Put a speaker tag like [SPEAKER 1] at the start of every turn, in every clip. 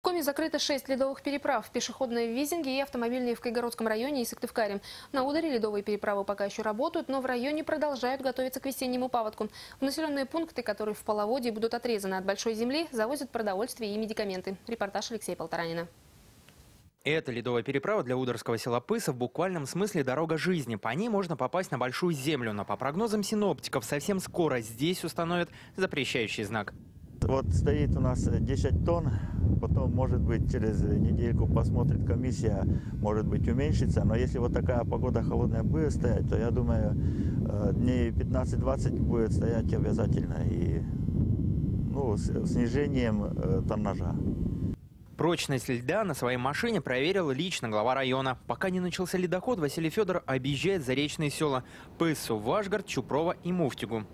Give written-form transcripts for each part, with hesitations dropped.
[SPEAKER 1] Коми закрыто 6 ледовых переправ, пешеходные в Визинге и автомобильные в Кайгородском районе и Сыктывкаре. На Ударе ледовые переправы пока еще работают, но в районе продолжают готовиться к весеннему паводку. В населенные пункты, которые в половодье будут отрезаны от большой земли, завозят продовольствие и медикаменты. Репортаж Алексея Полторанина.
[SPEAKER 2] Это ледовая переправа для ударского села Пыса в буквальном смысле дорога жизни. По ней можно попасть на большую землю, но по прогнозам синоптиков совсем скоро здесь установят запрещающий знак.
[SPEAKER 3] Вот стоит у нас 10 тонн, потом, может быть, через недельку посмотрит комиссия, может быть, уменьшится. Но если вот такая погода холодная будет стоять, то, я думаю, дней 15-20 будет стоять обязательно. И с снижением тоннажа.
[SPEAKER 2] Прочность льда на своей машине проверил лично глава района. Пока не начался ледоход, Василий Федоров объезжает заречные села Пысу, Вашгард, Чупрова и Муфтигу.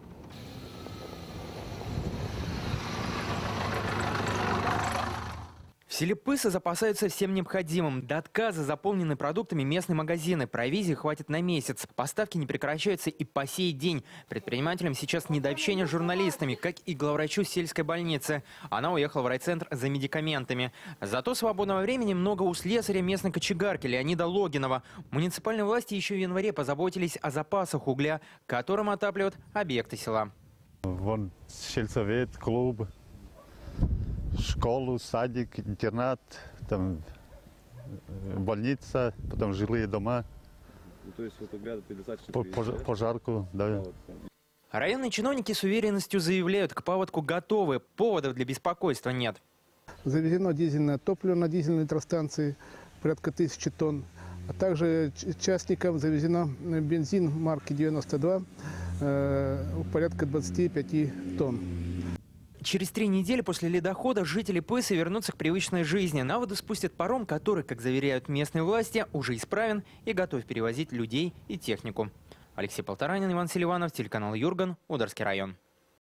[SPEAKER 2] В селе Пыса запасаются всем необходимым. До отказа заполнены продуктами местные магазины. Провизии хватит на месяц. Поставки не прекращаются и по сей день. Предпринимателям сейчас не до общения с журналистами, как и главврачу сельской больницы. Она уехала в райцентр за медикаментами. Зато свободного времени много у слесаря местной кочегарки Леонида Логинова. Муниципальные власти еще в январе позаботились о запасах угля, которым отапливают объекты села.
[SPEAKER 4] Вон сельсовет, клуб, школу, садик, интернат, там больница, потом жилые дома.
[SPEAKER 5] То есть вот угля достаточно
[SPEAKER 4] пожарку, да.
[SPEAKER 2] Районные чиновники с уверенностью заявляют, к паводку готовы, поводов для беспокойства нет.
[SPEAKER 6] Завезено дизельное топливо на дизельной электростанции, порядка 1000 тонн. А также частникам завезено бензин марки 92, порядка 25 тонн.
[SPEAKER 2] Через 3 недели после ледохода жители Пысы вернутся к привычной жизни. На воду спустят паром, который, как заверяют местные власти, уже исправен и готов перевозить людей и технику. Алексей Полторанин, Иван Селиванов, телеканал Юрган, Ударский район.